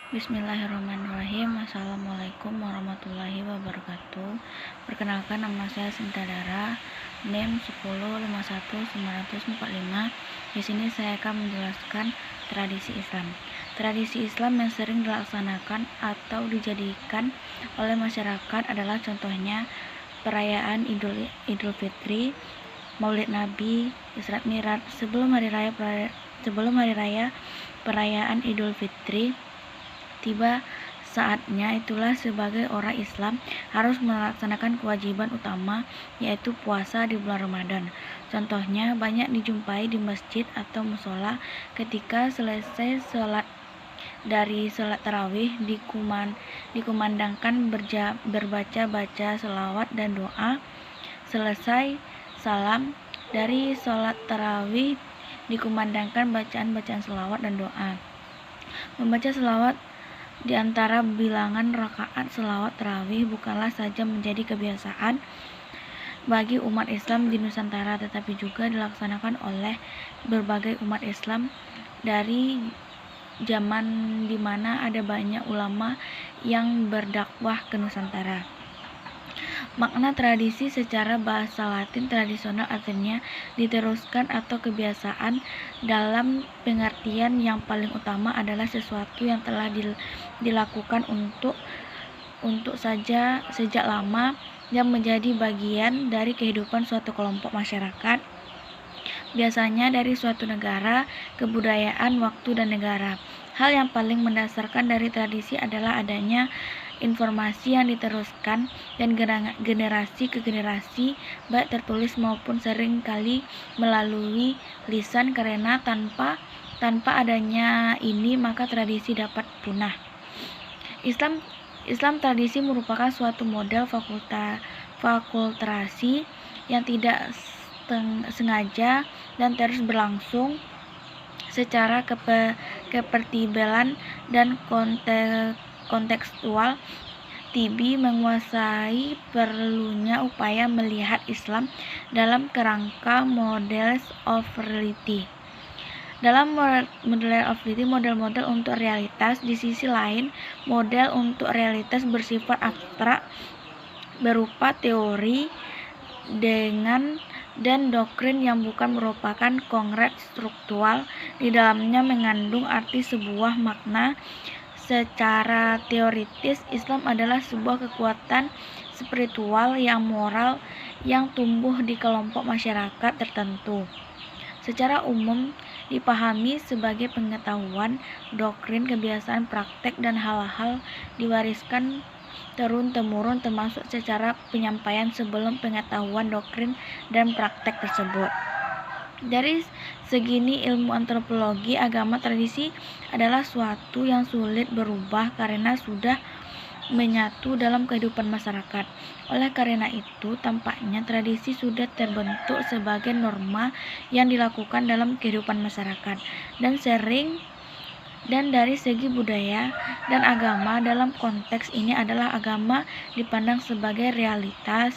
Bismillahirrahmanirrahim. Assalamualaikum warahmatullahi wabarakatuh. Perkenalkan, nama saya Sinta Dara, NIM 1051-945. Di sini saya akan menjelaskan tradisi Islam. Tradisi Islam yang sering dilaksanakan atau dijadikan oleh masyarakat adalah contohnya perayaan Idul Fitri, Maulid Nabi, Isra Mi'raj. Sebelum hari raya perayaan Idul Fitri tiba, saatnya itulah sebagai orang Islam harus melaksanakan kewajiban utama, yaitu puasa di bulan Ramadan. Contohnya banyak dijumpai di masjid atau musola ketika selesai dari sholat tarawih dikumandangkan berbaca selawat dan doa. Selesai salam dari sholat tarawih dikumandangkan bacaan selawat dan doa. Membaca selawat di antara bilangan rakaat selawat tarawih bukanlah saja menjadi kebiasaan bagi umat Islam di Nusantara, tetapi juga dilaksanakan oleh berbagai umat Islam dari zaman di mana ada banyak ulama yang berdakwah ke Nusantara. Makna tradisi secara bahasa Latin tradisional artinya diteruskan atau kebiasaan, dalam pengertian yang paling utama adalah sesuatu yang telah dilakukan untuk saja sejak lama yang menjadi bagian dari kehidupan suatu kelompok masyarakat, biasanya dari suatu negara, kebudayaan, waktu, dan negara. Hal yang paling mendasarkan dari tradisi adalah adanya informasi yang diteruskan dan generasi ke generasi, baik tertulis maupun sering kali melalui lisan, karena tanpa adanya ini maka tradisi dapat punah. Islam tradisi merupakan suatu model fakultasi yang tidak sengaja dan terus berlangsung secara kepertibelan dan kontekstual. TB menguasai perlunya upaya melihat Islam dalam kerangka models of reality. Dalam model untuk realitas, di sisi lain, model untuk realitas bersifat abstrak berupa teori dan doktrin yang bukan merupakan konkret struktural. Di dalamnya mengandung arti sebuah makna. Secara teoritis, Islam adalah sebuah kekuatan spiritual yang moral yang tumbuh di kelompok masyarakat tertentu. Secara umum dipahami sebagai pengetahuan, doktrin, kebiasaan, praktek, dan hal-hal diwariskan turun-temurun, termasuk secara penyampaian sebelum pengetahuan, doktrin, dan praktek tersebut. Dari segini ilmu antropologi agama, tradisi adalah suatu yang sulit berubah karena sudah menyatu dalam kehidupan masyarakat. Oleh karena itu, tampaknya tradisi sudah terbentuk sebagai norma yang dilakukan dalam kehidupan masyarakat. Dan dari segi budaya dan agama, dalam konteks ini adalah agama dipandang sebagai realita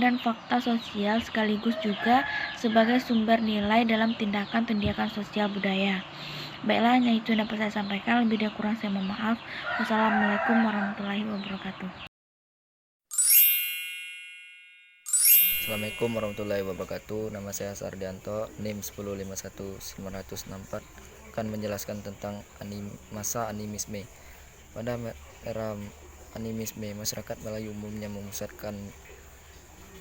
dan fakta sosial, sekaligus juga sebagai sumber nilai dalam tindakan sosial budaya. Baiklah, hanya itu yang dapat saya sampaikan. Lebih dan kurang saya mohon maaf. Wassalamualaikum warahmatullahi wabarakatuh. Assalamualaikum warahmatullahi wabarakatuh. Nama saya Sardianto, NIM 1051-964, akan menjelaskan tentang masa animisme. Pada era animisme, masyarakat Melayu umumnya memusatkan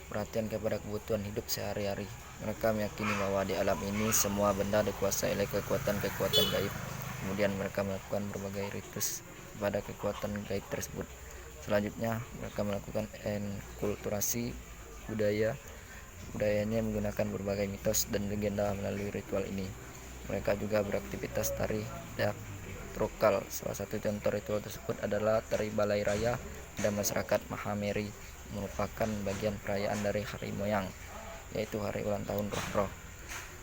perhatian kepada kebutuhan hidup sehari-hari. Mereka meyakini bahwa di alam ini semua benda dikuasai oleh kekuatan-kekuatan gaib. Kemudian mereka melakukan berbagai ritus kepada kekuatan gaib tersebut. Selanjutnya, mereka melakukan enkulturasi budayanya menggunakan berbagai mitos dan legenda melalui ritual ini. Mereka juga beraktivitas tari teatrikal. Salah satu contoh ritual tersebut adalah tari balai raya pada masyarakat Mahameri, merupakan bagian perayaan dari hari moyang, yaitu hari ulang tahun roh-roh.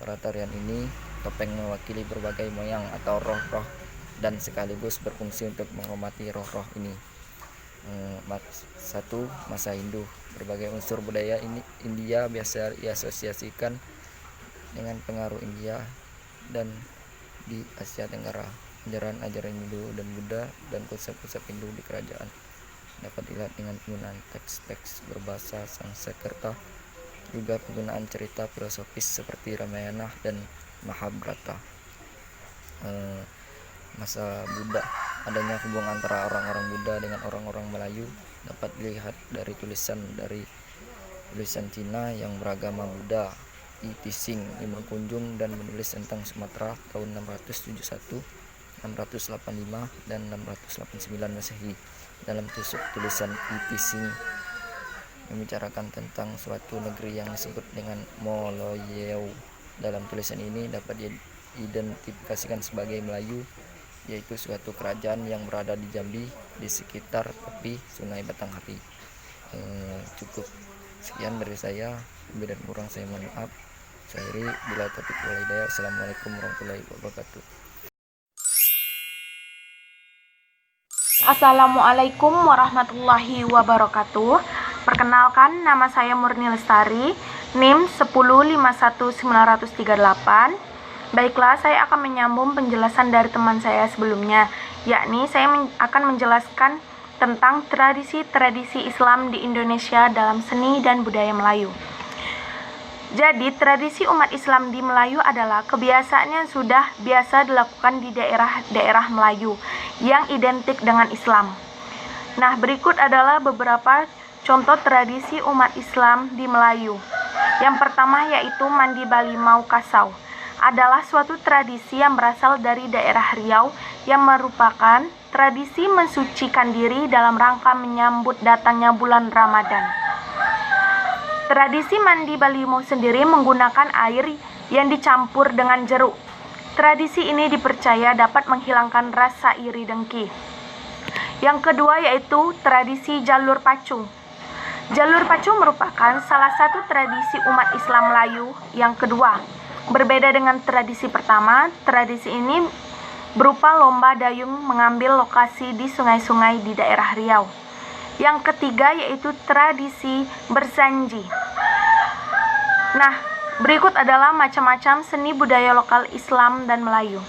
Pada tarian ini, topeng mewakili berbagai moyang atau roh-roh dan sekaligus berfungsi untuk menghormati roh-roh ini. Masa Hindu. Berbagai unsur budaya India biasa diasosiasikan dengan pengaruh India dan di Asia Tenggara. ajaran-ajaran Hindu dan Buddha dan konsep-konsep Hindu di kerajaan. Dapat dilihat dengan penggunaan teks-teks berbahasa Sanskerta, juga penggunaan cerita filosofis seperti Ramayana dan Mahabharata. Masa Buddha, adanya hubungan antara orang-orang Buddha dengan orang-orang Melayu dapat dilihat dari tulisan Cina yang beragama Buddha. I Tising yang berkunjung dan menulis tentang Sumatera tahun 671, 685 dan 689 Masehi. Dalam tulisan I Tising membicarakan tentang suatu negeri yang disebut dengan Moloyeo. Dalam tulisan ini dapat diidentifikasikan sebagai Melayu, yaitu suatu kerajaan yang berada di Jambi di sekitar tepi Sungai Batanghari. Cukup sekian dari saya, lebih dan kurang saya mohon maaf. Saya Iri, bila taufiq wal hidayah. Assalamualaikum warahmatullahi wabarakatuh. Assalamualaikum warahmatullahi wabarakatuh. Perkenalkan, nama saya Murni Lestari, NIM 1051938. Baiklah, saya akan menyambung penjelasan dari teman saya sebelumnya, yakni saya akan menjelaskan tentang tradisi-tradisi Islam di Indonesia dalam seni dan budaya Melayu. Jadi, tradisi umat Islam di Melayu adalah kebiasaan yang sudah biasa dilakukan di daerah-daerah Melayu yang identik dengan Islam. Nah, berikut adalah beberapa contoh tradisi umat Islam di Melayu. Yang pertama yaitu mandi Balimau Kasau. Adalah suatu tradisi yang berasal dari daerah Riau yang merupakan tradisi mensucikan diri dalam rangka menyambut datangnya bulan Ramadan. Tradisi mandi Balimau sendiri menggunakan air yang dicampur dengan jeruk. Tradisi ini dipercaya dapat menghilangkan rasa iri dengki. Yang kedua yaitu tradisi jalur pacu. Jalur pacu merupakan salah satu tradisi umat Islam Melayu yang kedua. Berbeda dengan tradisi pertama, tradisi ini berupa lomba dayung mengambil lokasi di sungai-sungai di daerah Riau. Yang ketiga yaitu tradisi bersanji. Nah, berikut adalah macam-macam seni budaya lokal Islam dan Melayu.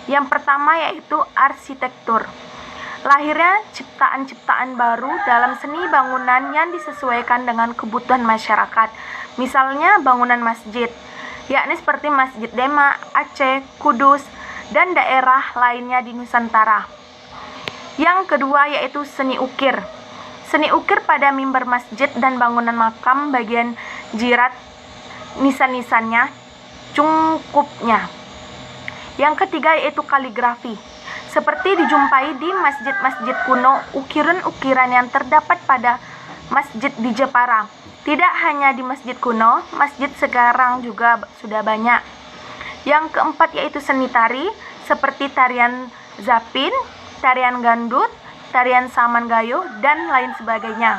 Yang pertama yaitu arsitektur. Lahirnya ciptaan-ciptaan baru dalam seni bangunan yang disesuaikan dengan kebutuhan masyarakat. Misalnya bangunan masjid, yakni seperti Masjid Demak, Aceh, Kudus, dan daerah lainnya di Nusantara. Yang kedua yaitu seni ukir. Seni ukir pada mimbar masjid dan bangunan makam bagian jirat, nisan-nisannya, cungkupnya. Yang ketiga yaitu kaligrafi. Seperti dijumpai di masjid-masjid kuno, ukiran-ukiran yang terdapat pada masjid di Jepara. Tidak hanya di masjid kuno, masjid sekarang juga sudah banyak. Yang keempat yaitu seni tari, seperti tarian zapin, tarian gandut, tarian saman gayo, dan lain sebagainya.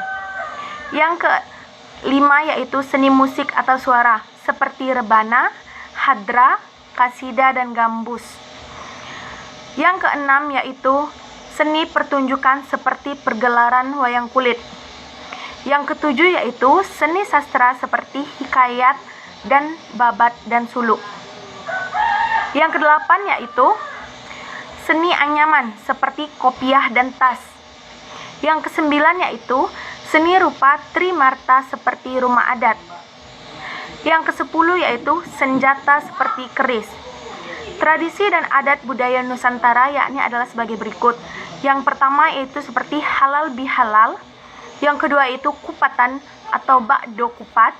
Yang kelima yaitu seni musik atau suara, seperti rebana, hadra, kasida, dan gambus. Yang keenam yaitu seni pertunjukan seperti pergelaran wayang kulit. Yang ketujuh yaitu seni sastra seperti hikayat dan babat dan suluk. Yang kedelapan yaitu seni anyaman seperti kopiah dan tas. Yang kesembilan yaitu seni rupa trimarta seperti rumah adat. Yang kesepuluh yaitu senjata seperti keris. Tradisi dan adat budaya Nusantara yakni adalah sebagai berikut. Yang pertama yaitu seperti halal bihalal. Yang kedua yaitu kupatan atau bakdo kupat.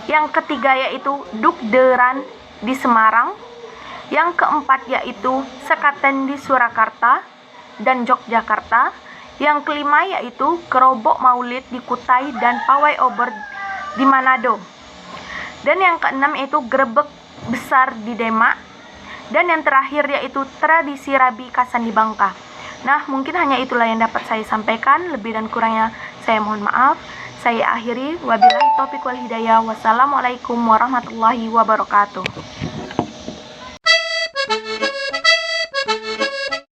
Yang ketiga yaitu dukderan di Semarang. Yang keempat yaitu sekaten di Surakarta dan Yogyakarta. Yang kelima yaitu kerobok maulid di Kutai dan pawai obor di Manado. Dan yang keenam yaitu grebek besar di Demak. Dan yang terakhir yaitu tradisi Rabi Kasan di Bangka. Nah, mungkin hanya itulah yang dapat saya sampaikan. Lebih dan kurangnya saya mohon maaf. Saya akhiri. Wabillahi taufiq wal hidayah. Wassalamualaikum warahmatullahi wabarakatuh.